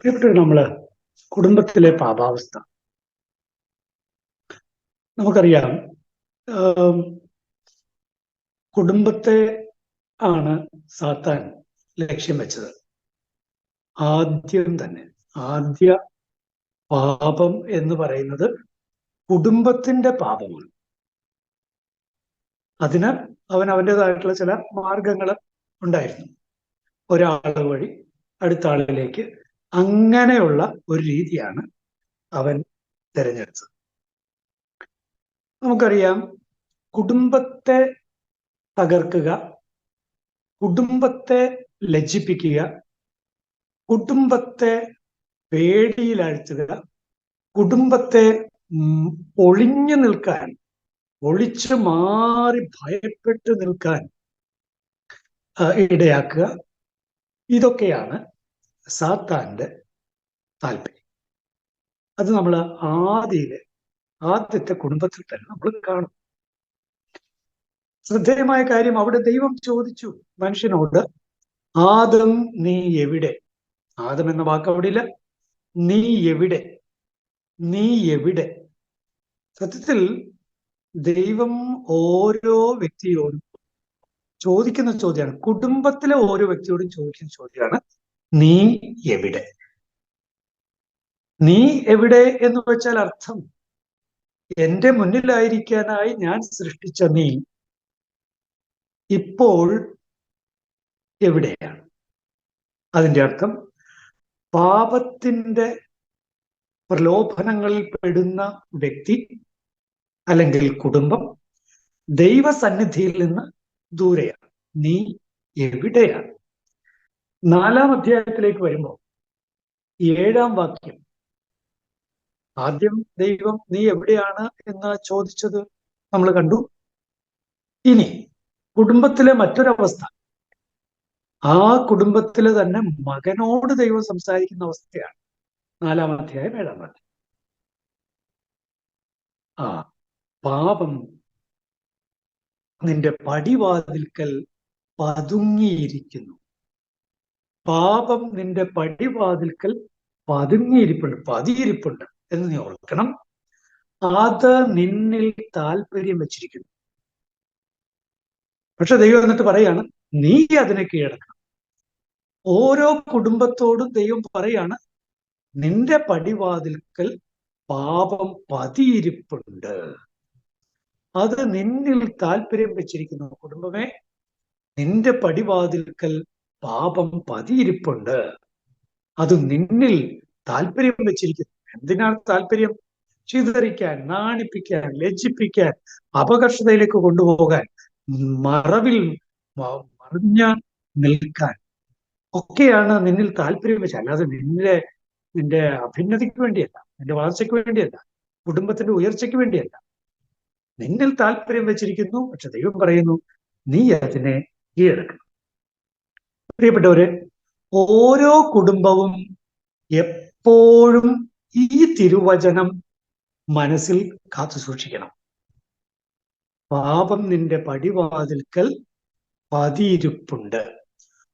പ്രിയപ്പെട്ടവർ, നമ്മള് കുടുംബത്തിലെ പാപാവസ്ഥ നമുക്കറിയാം. ആം, കുടുംബത്തെ ആണ് സാത്താൻ ലക്ഷ്യം വെച്ചത്. ആദ്യ പാപം എന്ന് പറയുന്നത് കുടുംബത്തിന്റെ പാപമാണ്. അതിന് അവൻ്റെതായിട്ടുള്ള ചില മാർഗങ്ങൾ ഉണ്ടായിരുന്നു. ഒരാൾ വഴി അടുത്ത ആളിലേക്ക് അങ്ങനെയുള്ള ഒരു രീതിയാണ് അവൻ തിരഞ്ഞെടുത്തത്. നമുക്കറിയാം, കുടുംബത്തെ തകർക്കുക, കുടുംബത്തെ ലജ്ജിപ്പിക്കുക, കുടുംബത്തെ പേടിയിലാഴ്ത്തുക, കുടുംബത്തെ ഒളിഞ്ഞു നിൽക്കാൻ, ഒളിച്ചു മാറി ഭയപ്പെട്ട് നിൽക്കാൻ ഇടയാക്കുക, ഇതൊക്കെയാണ് സാത്താന്റെ താല്പര്യം. അത് നമ്മൾ ആദ്യത്തെ കുടുംബത്തിൽ തന്നെ നമ്മൾ കാണും. ശ്രദ്ധേയമായ കാര്യം, അവിടെ ദൈവം ചോദിച്ചു മനുഷ്യനോട്, ആദം നീ എവിടെ? ആദം എന്ന വാക്ക് അവിടെ ഇല്ല. നീ എവിടെ? നീ എവിടെ? സത്യത്തിൽ ദൈവം ഓരോ വ്യക്തിയോടും ചോദിക്കുന്ന ചോദ്യമാണ്, കുടുംബത്തിലെ ഓരോ വ്യക്തിയോടും ചോദിക്കുന്ന ചോദ്യമാണ്, നീ എവിടെ? നീ എവിടെ എന്ന് വെച്ചാൽ അർത്ഥം, എന്റെ മുന്നിലായിരിക്കാനായി ഞാൻ സൃഷ്ടിച്ച നീ ഇപ്പോൾ എവിടെയാണ്? അതിന്റെ അർത്ഥം, പാപത്തിന്റെ പ്രലോഭനങ്ങളിൽ പെടുന്ന വ്യക്തി അല്ലെങ്കിൽ കുടുംബം ദൈവസന്നിധിയിൽ നിന്ന് ദൂരെയാണ്. നീ എവിടെയാണ്? 4-ാം അധ്യായത്തിലേക്ക് വരുമ്പോൾ 7-ാം വാക്യം, ആദ്യം ദൈവം നീ എവിടെയാണ് എന്ന് ചോദിച്ചത് നമ്മൾ കണ്ടു. ഇനി കുടുംബത്തിലെ മറ്റൊരവസ്ഥ, ആ കുടുംബത്തിലെ തന്നെ മകനോട് ദൈവം സംസാരിക്കുന്ന അവസ്ഥയാണ് 4-ാം അധ്യായം 7-ാം വാക്യം. പാപം നിന്റെ പടിവാതിൽക്കൽ പതുങ്ങിയിരിക്കുന്നു. പാപം നിന്റെ പടിവാതിൽക്കൽ പതിയിരിപ്പുണ്ട് എന്ന് നീ ഓർക്കണം. അത് നിന്നിൽ താല്പര്യം വെച്ചിരിക്കുന്നു. പക്ഷെ ദൈവം എന്നിട്ട് പറയാണ്, നീ അതിനെ കീഴടക്കണം. ഓരോ കുടുംബത്തോടും ദൈവം പറയാണ്, നിന്റെ പടിവാതിൽക്കൽ പാപം പതിയിരിപ്പുണ്ട്, അത് നിന്നിൽ താല്പര്യം വെച്ചിരിക്കുന്നു. കുടുംബമേ, നിന്റെ പടിവാതിൽക്കൽ പാപം പതിയിരിപ്പുണ്ട്, അത് നിന്നിൽ താല്പര്യം വെച്ചിരിക്കുന്നു. എന്തിനാണ് താല്പര്യം? ചിതറിക്കാൻ, നാണിപ്പിക്കാൻ, ലജ്ജിപ്പിക്കാൻ, അപകർഷതയിലേക്ക് കൊണ്ടുപോകാൻ, മറവിൽ മറിഞ്ഞ നിൽക്കാൻ ഒക്കെയാണ് നിന്നിൽ താല്പര്യം വെച്ചത്. അല്ലാതെ നിന്റെ അഭ്യുന്നതിക്ക് വേണ്ടിയല്ല, നിന്റെ വളർച്ചയ്ക്ക് വേണ്ടിയല്ല, കുടുംബത്തിന്റെ ഉയർച്ചയ്ക്ക് വേണ്ടിയല്ല. നിന്നിൽ താല്പര്യം വെച്ചിരിക്കുന്നു. പക്ഷെ ദൈവം പറയുന്നു, നീ അതിനെ കീഴടക്കണം. പ്രിയപ്പെട്ടവരെ, ഓരോ കുടുംബവും എപ്പോഴും ഈ തിരുവചനം മനസ്സിൽ കാത്തു സൂക്ഷിക്കണം. പാപം നിന്റെ പടിവാതിൽക്കൽ പതിയിരിപ്പുണ്ട്.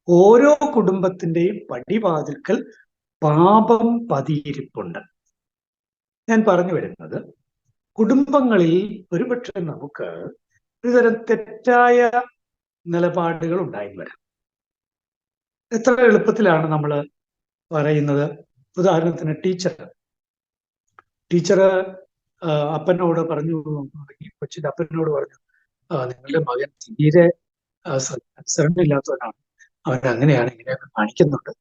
ഓരോ കുടുംബത്തിന്റെയും പടിവാതിൽക്കൽ പാപം പതിയിരിപ്പുണ്ട്. ഞാൻ പറഞ്ഞു വരുന്നത്, കുടുംബങ്ങളിൽ ഒരുപക്ഷെ നമുക്ക് ഒരുതരം തെറ്റായ നിലപാടുകൾ ഉണ്ടായി വരാം. എത്ര എളുപ്പത്തിലാണ് നമ്മൾ പറയുന്നത്. ഉദാഹരണത്തിന്, ടീച്ചർ അപ്പനോട് പറഞ്ഞു, കൊച്ചിന്റെ അപ്പനോട് പറഞ്ഞു, നിങ്ങളുടെ മകൻ തീരെ ശ്രദ്ധയില്ലാത്തവനാണ്, അവരങ്ങനെയാണ്, ഇങ്ങനെയൊക്കെ കാണിക്കുന്നുണ്ട്.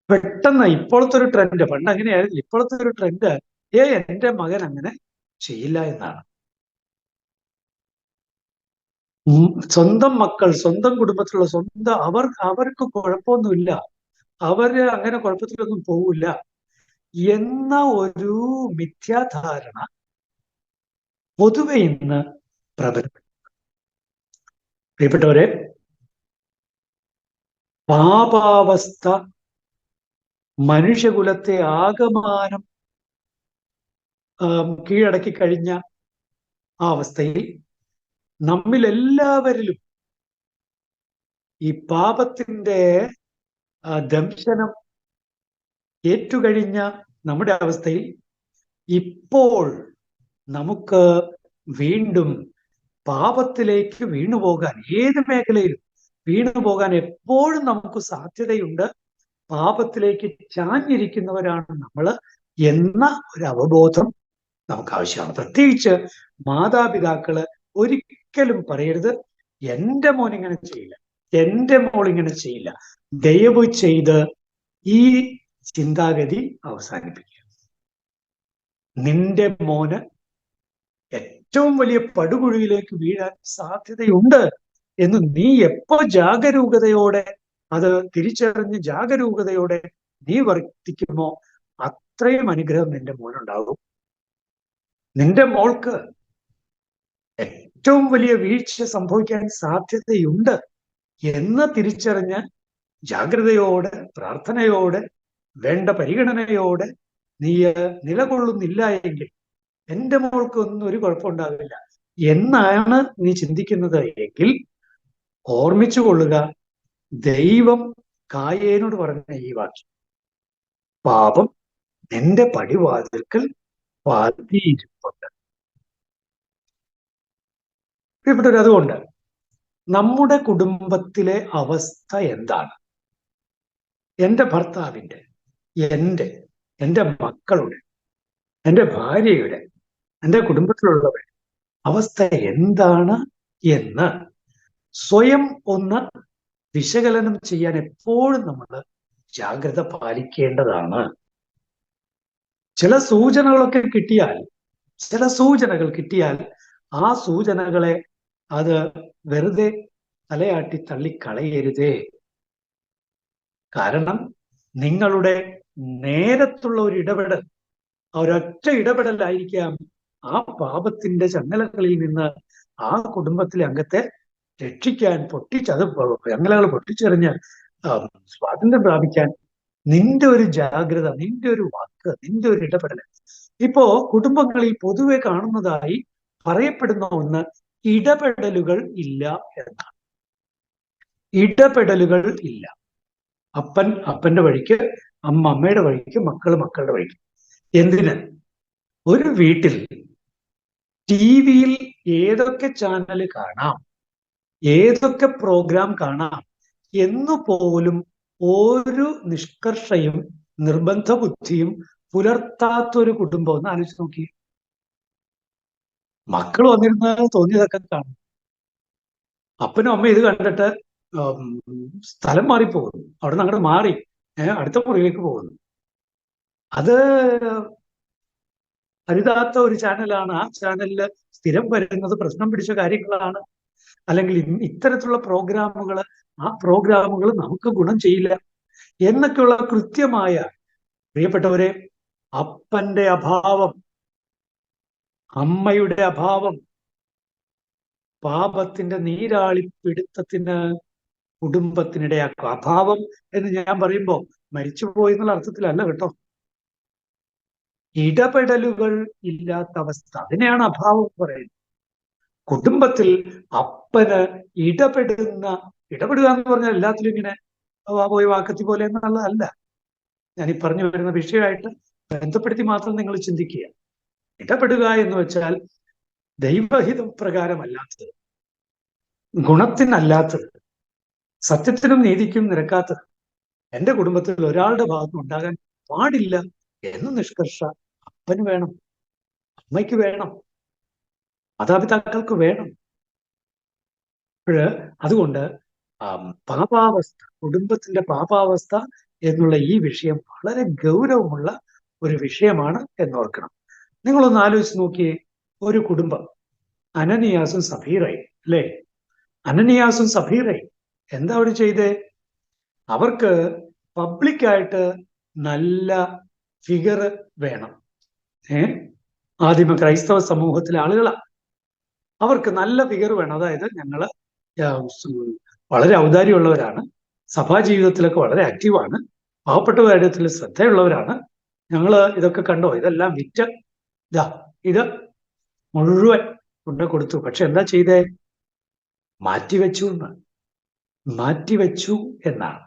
പെട്ടെന്ന് ഇപ്പോഴത്തെ ഒരു ട്രെൻഡ്, പണ്ട് അങ്ങനെയായിരുന്നു, ഇപ്പോഴത്തെ ഒരു ട്രെൻഡ്, എന്റെ മകൻ അങ്ങനെ ചെയ്യില്ല എന്നാണ്. സ്വന്തം മക്കൾ, സ്വന്തം കുടുംബത്തിലുള്ള അവർക്ക് കുഴപ്പമൊന്നുമില്ല, അവര് അങ്ങനെ കുഴപ്പത്തിലൊന്നും പോവില്ല എന്ന ഒരു മിഥ്യാധാരണ പൊതുവെ ഇന്ന് പ്രബലപ്പെട്ടു. പ്രിയപ്പെട്ടവരെ, പാപാവസ്ഥ മനുഷ്യകുലത്തെ ആകമാനം കീഴടക്കി കഴിഞ്ഞ ആ അവസ്ഥയിൽ നമ്മിലെല്ലാവരിലും ഈ പാപത്തിന്റെ ദംശനം ഏറ്റുകഴിഞ്ഞ നമ്മുടെ അവസ്ഥയിൽ ഇപ്പോൾ നമുക്ക് വീണ്ടും പാപത്തിലേക്ക് വീണുപോകാൻ, ഏത് മേഖലയിലും വീണുപോകാൻ എപ്പോഴും നമുക്ക് സാധ്യതയുണ്ട്. പാപത്തിലേക്ക് ചാഞ്ഞിരിക്കുന്നവരാണ് നമ്മൾ എന്ന ഒരു അവബോധം നമുക്ക് ആവശ്യമാണ്. പ്രത്യേകിച്ച് മാതാപിതാക്കള് ഒരിക്കലും പറയരുത്, എന്റെ മോൻ ഇങ്ങനെ ചെയ്യില്ല, എന്റെ മോൾ ഇങ്ങനെ ചെയ്യില്ല. ദയവ് ചെയ്ത് ഈ ചിന്താഗതി അവസാനിപ്പിക്കുക. നിന്റെ മോന് ഏറ്റവും വലിയ പടുകുഴിയിലേക്ക് വീഴാൻ സാധ്യതയുണ്ട് എന്ന് നീ എപ്പോ ജാഗരൂകതയോടെ അത് തിരിച്ചറിഞ്ഞ് ജാഗരൂകതയോടെ നീ വർത്തിക്കുമോ, അത്രയും അനുഗ്രഹം നിന്റെ മോനുണ്ടാകും. നിന്റെ മോൾക്ക് ഏറ്റവും വലിയ വീഴ്ച സംഭവിക്കാൻ സാധ്യതയുണ്ട് എന്ന് തിരിച്ചറിഞ്ഞ് ജാഗ്രതയോടെ, പ്രാർത്ഥനയോടെ, വേണ്ട പരിഗണനയോടെ നീ നിലകൊള്ളുന്നില്ല എങ്കിൽ എന്റെ മോൾക്ക് ഒന്നും ഒരു കുഴപ്പമുണ്ടാവില്ല എന്നാണ് നീ ചിന്തിക്കുന്നത് എങ്കിൽ ഓർമ്മിച്ചു കൊള്ളുക, ദൈവം കായേനോട് പറഞ്ഞ ഈ വാക്യം, പാപം നിന്റെ പടിവാതിൽക്കൽ പതിയിരിപ്പുണ്ട്. ഇവിടെ അതുകൊണ്ട് നമ്മുടെ കുടുംബത്തിലെ അവസ്ഥ എന്താണ്? എൻ്റെ ഭർത്താവിൻ്റെ, എൻ്റെ മക്കളുടെ, എൻ്റെ ഭാര്യയുടെ, എൻ്റെ കുടുംബത്തിലുള്ളവരുടെ അവസ്ഥ എന്താണ് എന്ന് സ്വയം ഒന്ന് വിശകലനം ചെയ്യാൻ എപ്പോഴും നമ്മൾ ജാഗ്രത പാലിക്കേണ്ടതാണ്. ചില സൂചനകളൊക്കെ കിട്ടിയാൽ, ചില സൂചനകൾ കിട്ടിയാൽ ആ സൂചനകളെ അത് വെറുതെ തലയാട്ടി തള്ളിക്കളയരുതേ. കാരണം നിങ്ങളുടെ നേരത്തുള്ള ഒരു ഇടപെടൽ, ഒരൊറ്റ ഇടപെടലായിരിക്കാം ആ പാപത്തിന്റെ ചങ്ങലകളിൽ നിന്ന് ആ കുടുംബത്തിലെ അംഗത്തെ രക്ഷിക്കാൻ, അത് ചങ്ങലകൾ പൊട്ടിച്ചെറിഞ്ഞ് സ്വാതന്ത്ര്യം പ്രാപിക്കാൻ നിന്റെ ഒരു ജാഗ്രത, നിന്റെ ഒരു വാക്ക്, നിന്റെ ഒരു ഇടപെടൽ. ഇപ്പോ കുടുംബങ്ങളിൽ പൊതുവെ കാണുന്നതായി പറയപ്പെടുന്ന ഒന്ന് ഇടപെടലുകൾ ഇല്ല എന്നാണ്. ഇടപെടലുകൾ ഇല്ല. അപ്പൻ അപ്പന്റെ വഴിക്ക്, അമ്മ അമ്മയുടെ വഴിക്ക്, മക്കൾ മക്കളുടെ വഴിക്ക്. എന്തിന്? ഒരു വീട്ടിൽ ടിവിയിൽ ഏതൊക്കെ ചാനൽ കാണാം, ഏതൊക്കെ പ്രോഗ്രാം കാണാം എന്നു പോലും ഒരു നിഷ്കർഷയും നിർബന്ധ ബുദ്ധിയും പുലർത്താത്തൊരു കുടുംബം ഒന്ന് ആലോചിച്ച് നോക്കി. മക്കൾ വന്നിരുന്ന് തോന്നിയതൊക്കെ കാണും. അപ്പനും അമ്മ ഇത് കണ്ടിട്ട് സ്ഥലം മാറിപ്പോകുന്നു, അവിടെ നിന്ന് അങ്ങോട്ട് മാറി അടുത്ത മുറിയിലേക്ക് പോകുന്നു. അത് അരുതാത്ത ഒരു ചാനലാണ്. ആ ചാനലിൽ സ്ഥിരം വരുന്നത് പ്രശ്നം പിടിച്ച കാര്യങ്ങളാണ്. അല്ലെങ്കിൽ ഇത്തരത്തിലുള്ള പ്രോഗ്രാമുകൾ, ആ പ്രോഗ്രാമുകൾ നമുക്ക് ഗുണം ചെയ്യില്ല എന്നൊക്കെയുള്ള കൃത്യമായ, പ്രിയപ്പെട്ടവരെ, അപ്പന്റെ അഭാവം, അമ്മയുടെ അഭാവം, പാപത്തിന്റെ നീരാളിപ്പിടുത്തത്തിന് കുടുംബത്തിനിടയാക്കും. അഭാവം എന്ന് ഞാൻ പറയുമ്പോൾ മരിച്ചുപോയി എന്നുള്ള അർത്ഥത്തിലല്ല കേട്ടോ. ഇടപെടലുകൾ ഇല്ലാത്ത അവസ്ഥ, അതിനെയാണ് അഭാവം പറയുന്നത്. കുടുംബത്തിൽ അപ്പന് ഇടപെടുക എന്ന് പറഞ്ഞാൽ എല്ലാത്തിലും ഇങ്ങനെ പോയി വാക്കത്തി പോലെ എന്നുള്ളതല്ല. ഞാൻ ഈ പറഞ്ഞു വരുന്ന വിഷയമായിട്ട് ബന്ധപ്പെടുത്തി മാത്രം നിങ്ങൾ ചിന്തിക്കുക. ഇടപെടുക എന്ന് വെച്ചാൽ ദൈവഹിതം പ്രകാരമല്ലാത്തത്, ഗുണത്തിനല്ലാത്തത്, സത്യത്തിനും നീതിക്കും നിരക്കാത്തത് എൻ്റെ കുടുംബത്തിൽ ഒരാളുടെ ഭാഗത്തും ഉണ്ടാകാൻ പാടില്ല എന്ന നിഷ്കർഷ അപ്പന് വേണം, അമ്മയ്ക്ക് വേണം, മാതാപിതാക്കൾക്ക് വേണം. അതുകൊണ്ട് പാപാവസ്ഥ, കുടുംബത്തിന്റെ പാപാവസ്ഥ എന്നുള്ള ഈ വിഷയം വളരെ ഗൗരവമുള്ള ഒരു വിഷയമാണ് എന്നോർക്കണം. നിങ്ങളൊന്ന് ആലോചിച്ച് നോക്കിയേ, ഒരു കുടുംബം, അനനിയാസും സഫീറയും അല്ലേ? അനനിയാസും സഫീറയും എന്താ അവർ ചെയ്തേ? അവർക്ക് പബ്ലിക്കായിട്ട് നല്ല ഫിഗർ വേണം. ആദിമ ക്രൈസ്തവ സമൂഹത്തിലെ ആളുകളാണ്. അവർക്ക് നല്ല ഫിഗർ വേണം. അതായത് ഞങ്ങള് വളരെ ഔദാര്യമുള്ളവരാണ്, സഭാ ജീവിതത്തിലൊക്കെ വളരെ ആക്റ്റീവാണ്, പാവപ്പെട്ട കാര്യത്തിൽ ശ്രദ്ധയുള്ളവരാണ്, ഞങ്ങള് ഇതൊക്കെ കണ്ടോ, ഇതെല്ലാം വിറ്റ് ഇത് മുഴുവൻ കൊണ്ട് കൊടുത്തു. പക്ഷെ എന്താ ചെയ്തേ? മാറ്റിവെച്ചു എന്നാണ്.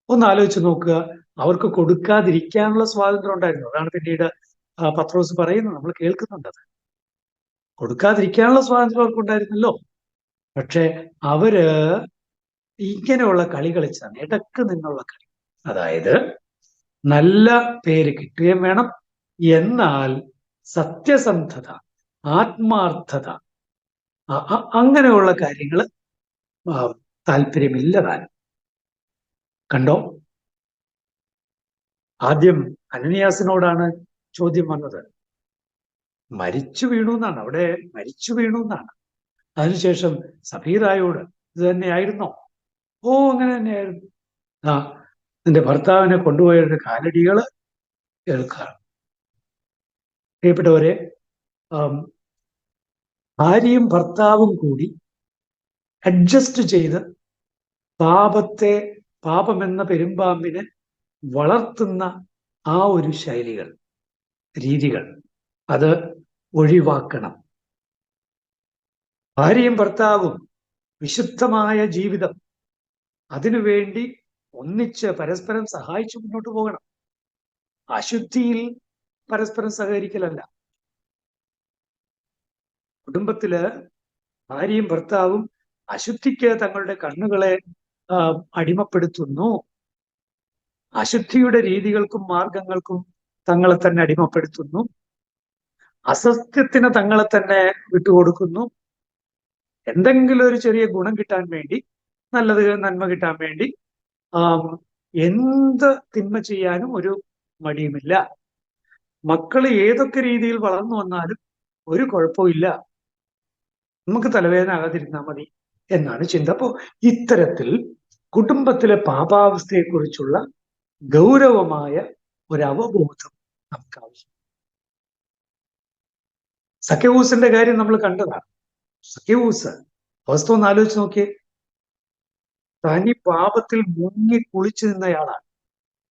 ഒന്ന് ആലോചിച്ച് നോക്കുക, അവർക്ക് കൊടുക്കാതിരിക്കാനുള്ള സ്വാതന്ത്ര്യം ഉണ്ടായിരുന്നു. അതാണ് പിന്നീട് പത്രോസ് പറയുന്നത്, നമ്മൾ കേൾക്കുന്നുണ്ടത്. കൊടുക്കാതിരിക്കാനുള്ള സ്വാതന്ത്ര്യം അവർക്കുണ്ടായിരുന്നല്ലോ. പക്ഷെ അവര് ഇങ്ങനെയുള്ള കളി കളിച്ചാണ്, ഇടക്ക് നിന്നുള്ള കളി. അതായത് നല്ല പേര് കിട്ടുകയും വേണം, എന്നാൽ സത്യസന്ധത, ആത്മാർത്ഥത, അങ്ങനെയുള്ള കാര്യങ്ങൾ താല്പര്യമില്ലതാനും. കണ്ടോ, ആദ്യം അനനിയാസിനോടാണ് ചോദ്യം വന്നത്, മരിച്ചു വീണു എന്നാണ്, അവിടെ മരിച്ചു വീണു എന്നാണ്. അതിനുശേഷം സഫീറായോട് ഇത് തന്നെയായിരുന്നോ? ഓ, അങ്ങനെ തന്നെയായിരുന്നു. ആ, നിന്റെ ഭർത്താവിനെ കൊണ്ടുപോയവരുടെ കാലടികൾ കേൾക്കാം. പ്രിയപ്പെട്ടവരെ, ഭാര്യയും ഭർത്താവും കൂടി അഡ്ജസ്റ്റ് ചെയ്ത് പാപമെന്ന പെരുമ്പാമ്പിനെ വളർത്തുന്ന ആ ഒരു ശൈലികൾ, രീതികൾ, അത് ഒഴിവാക്കണം. ഭാര്യയും ഭർത്താവും വിശുദ്ധമായ ജീവിതം, അതിനുവേണ്ടി ഒന്നിച്ച് പരസ്പരം സഹായിച്ചു മുന്നോട്ട് പോകണം. അശുദ്ധിയിൽ പരസ്പരം സഹകരിക്കലല്ല. കുടുംബത്തില് ഭാര്യയും ഭർത്താവും അശുദ്ധിക്ക് തങ്ങളുടെ കണ്ണുകളെ അടിമപ്പെടുത്തുന്നു, അശുദ്ധിയുടെ രീതികൾക്കും മാർഗങ്ങൾക്കും തങ്ങളെ തന്നെ അടിമപ്പെടുത്തുന്നു, അസത്യത്തിന് തങ്ങളെ തന്നെ വിട്ടുകൊടുക്കുന്നു, എന്തെങ്കിലും ഒരു ചെറിയ ഗുണം കിട്ടാൻ വേണ്ടി, നന്മ കിട്ടാൻ വേണ്ടി എന്ത് തിന്മ ചെയ്യാനും ഒരു മടിയുമില്ല. മക്കൾ ഏതൊക്കെ രീതിയിൽ വളർന്നു വന്നാലും ഒരു കുഴപ്പമില്ല, നമുക്ക് തലവേദന ആകാതിരുന്നാൽ മതി എന്നാണ് ചിന്ത. അപ്പോൾ ഇത്തരത്തിൽ കുടുംബത്തിലെ പാപാവസ്ഥയെക്കുറിച്ചുള്ള ഗൗരവമായ ഒരു അവബോധം നമുക്ക് ആവശ്യം. സഖ്യവൂസിന്റെ കാര്യം നമ്മൾ കണ്ടതാണ്. സഖ്യവൂസ് അവസ്ഥ ഒന്ന് ആലോചിച്ച് നോക്കിയേ. തനി പാപത്തിൽ മുങ്ങി കുളിച്ചു നിന്നയാളാണ്.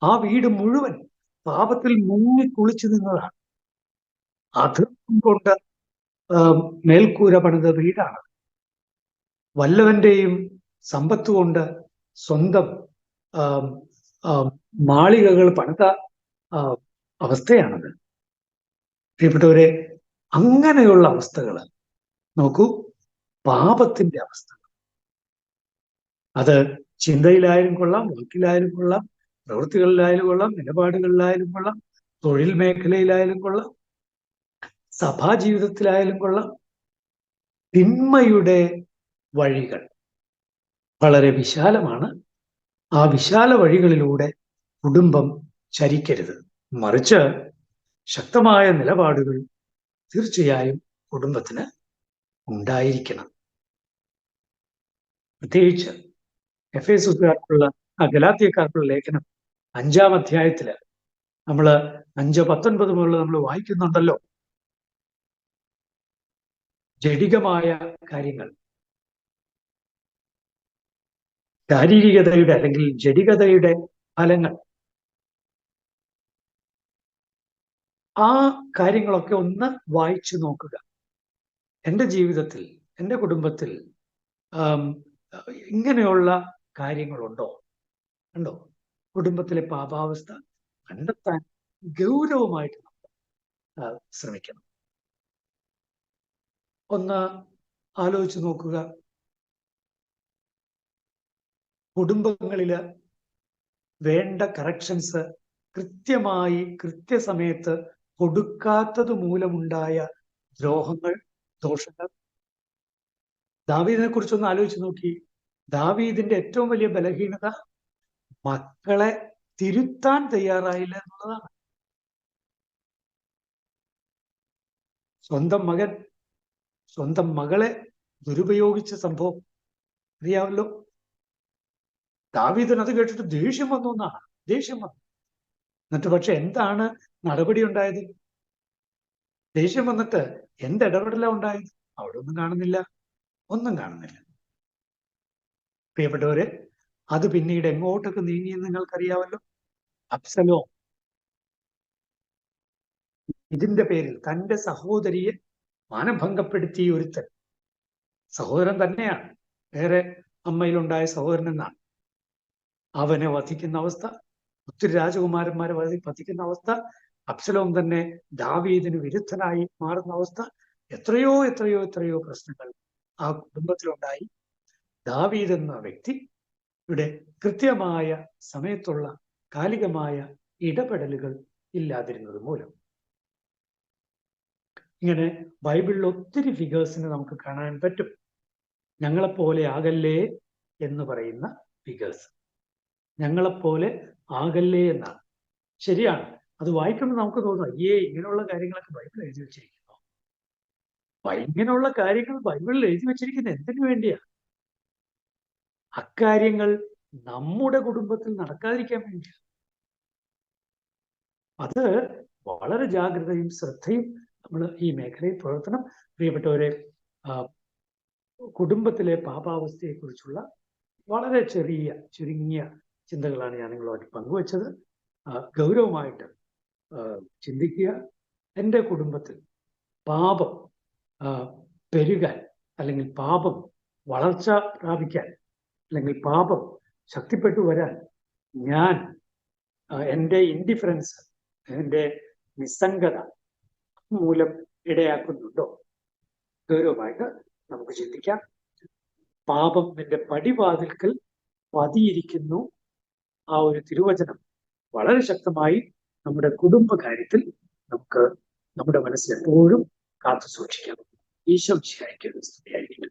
ആ വീട് മുഴുവൻ പാപത്തിൽ മുങ്ങി കുളിച്ചു നിന്നതാണ്. അധർമ്മം കൊണ്ട് മേൽക്കൂര പണിത വീടാണ്. വല്ലവന്റെയും സമ്പത്ത് കൊണ്ട് സ്വന്തം മാളികകൾ പണിത അവസ്ഥയാണത്. പ്രിയപ്പെട്ടവരെ, അങ്ങനെയുള്ള അവസ്ഥകൾ നോക്കൂ, പാപത്തിന്റെ അവസ്ഥ. അത് ചിന്തയിലായാലും കൊള്ളാം, വാക്കിലായാലും കൊള്ളാം, പ്രവൃത്തികളിലായാലും കൊള്ളാം, നിലപാടുകളിലായാലും കൊള്ളാം, തൊഴിൽ മേഖലയിലായാലും കൊള്ളാം, സഭാജീവിതത്തിലായാലും കൊള്ളാം. തിന്മയുടെ വഴികൾ വളരെ വിശാലമാണ്. ആ വിശാല വഴികളിലൂടെ കുടുംബം ചരിക്കരുത്. മറിച്ച് ശക്തമായ നിലപാടുകൾ തീർച്ചയായും കുടുംബത്തിന് ഉണ്ടായിരിക്കണം. പ്രത്യേകിച്ച് എഫേസുകാർക്കുള്ള ഗലാത്യക്കാർക്കുള്ള ലേഖനം 5-ാം അധ്യായത്തില് നമ്മൾ 5:19 മുതൽ നമ്മൾ വായിക്കുന്നുണ്ടല്ലോ. ജഡികമായ കാര്യങ്ങൾ, ശാരീരികതയുടെ അല്ലെങ്കിൽ ജഡികതയുടെ ഫലങ്ങൾ, ആ കാര്യങ്ങളൊക്കെ ഒന്ന് വായിച്ചു നോക്കുക. എൻ്റെ ജീവിതത്തിൽ, എൻ്റെ കുടുംബത്തിൽ ഇങ്ങനെയുള്ള കാര്യങ്ങളുണ്ടോ? ഉണ്ടോ? കുടുംബത്തിലെ പാപാവസ്ഥ കണ്ടെത്താൻ ഗൗരവമായിട്ട് നമ്മൾ ശ്രമിക്കണം. ഒന്ന് ആലോചിച്ച് നോക്കുക. കുടുംബങ്ങളില് വേണ്ട കറക്ഷൻസ് കൃത്യമായി കൃത്യസമയത്ത് കൊടുക്കാത്തത് മൂലമുണ്ടായ ദ്രോഹങ്ങൾ, ദോഷങ്ങൾ. ദാവീദിനെ കുറിച്ചൊന്ന് ആലോചിച്ച് നോക്കി. ദാവീദിന്റെ ഏറ്റവും വലിയ ബലഹീനത മക്കളെ തിരുത്താൻ തയ്യാറായില്ല എന്നുള്ളതാണ്. സ്വന്തം മകൻ സ്വന്തം മകളെ ദുരുപയോഗിച്ച സംഭവം അറിയാമല്ലോ. ദാവീദിന് അത് കേട്ടിട്ട് ദേഷ്യം വന്നു എന്നാണ്. ദേഷ്യം വന്നു. എന്നിട്ട് പക്ഷെ എന്താണ് നടപടി ഉണ്ടായത്? ദേഷ്യം വന്നിട്ട് എന്ത് ഇടപെടലാണ് ഉണ്ടായത്? അവിടെ ഒന്നും കാണുന്നില്ല, ഒന്നും കാണുന്നില്ല. പ്രിയപ്പെട്ടവരെ, അത് പിന്നീട് എങ്ങോട്ടൊക്കെ നീങ്ങിയെന്ന് നിങ്ങൾക്കറിയാമല്ലോ. അബ്സലോം ഇതിന്റെ പേരിൽ തന്റെ സഹോദരിയെ മാനഭംഗപ്പെടുത്തിയ ഒരുത്തൻ, സഹോദരൻ തന്നെയാണ്, വേറെ അമ്മയിലുണ്ടായ സഹോദരൻ എന്നാണ്, അവനെ വധിക്കുന്ന അവസ്ഥ. ഒത്തിരി രാജകുമാരന്മാരെ വധിക്കുന്ന അവസ്ഥ, അബ്സലോം തന്നെ ദാവീദിന് വിരുദ്ധനായി മാറുന്ന അവസ്ഥ, എത്രയോ എത്രയോ എത്രയോ പ്രശ്നങ്ങൾ ആ കുടുംബത്തിലുണ്ടായി. ദാവീദ് എന്ന വ്യക്തി ഇവിടെ കൃത്യമായ സമയത്തുള്ള കാലികമായ ഇടപെടലുകൾ ഇല്ലാതിരുന്നത് മൂലം. ഇങ്ങനെ ബൈബിളിൽ ഒത്തിരി ഫിഗേഴ്സിനെ നമുക്ക് കാണാൻ പറ്റും. ഞങ്ങളെപ്പോലെ ആകല്ലേ എന്ന് പറയുന്ന ഫിഗേഴ്സ്. ഞങ്ങളെപ്പോലെ ആകല്ലേ എന്നാണ്. ശരിയാണ്, അത് വായിക്കുമ്പോൾ നമുക്ക് തോന്നും, അയ്യേ ഇങ്ങനെയുള്ള കാര്യങ്ങളൊക്കെ ബൈബിൾ എഴുതി വെച്ചിരിക്കുന്നു. ഇങ്ങനെയുള്ള കാര്യങ്ങൾ ബൈബിളിൽ എഴുതി വെച്ചിരിക്കുന്നത് എന്തിനു വേണ്ടിയാ? അക്കാര്യങ്ങൾ നമ്മുടെ കുടുംബത്തിൽ നടക്കാതിരിക്കാൻ വേണ്ടിയാണ്. അത് വളരെ ജാഗ്രതയും ശ്രദ്ധയും നമ്മൾ ഈ മേഖലയിൽ പുലർത്തണം. പ്രിയപ്പെട്ടവരെ, കുടുംബത്തിലെ പാപാവസ്ഥയെക്കുറിച്ചുള്ള വളരെ ചുരുങ്ങിയ ചിന്തകളാണ് ഞാൻ നിങ്ങളുമായിട്ട് പങ്കുവച്ചത്. ഗൗരവമായിട്ട് ചിന്തിക്കുക. എൻ്റെ കുടുംബത്തിൽ പാപം പെരുകാൻ, അല്ലെങ്കിൽ പാപം വളർച്ച പ്രാപിക്കാൻ, അല്ലെങ്കിൽ പാപം ശക്തിപ്പെട്ടു വരാൻ ഞാൻ എൻ്റെ ഇൻഡിഫറൻസ്, എൻ്റെ നിസ്സംഗത മൂലം ഇടയാക്കുന്നുണ്ടോ? ഗൗരവമായിട്ട് നമുക്ക് ചിന്തിക്കാം. പാപം നിന്റെ പടിവാതിൽക്കൽ പതിയിരിക്കുന്നു. ആ ഒരു തിരുവചനം വളരെ ശക്തമായി നമ്മുടെ കുടുംബകാര്യത്തിൽ നമുക്ക് നമ്മുടെ മനസ്സിൽ എപ്പോഴും കാത്തു സൂക്ഷിക്കാം. ഈശോ മിശിഹായ്ക്ക് സ്തുതിയായിരിക്കട്ടെ.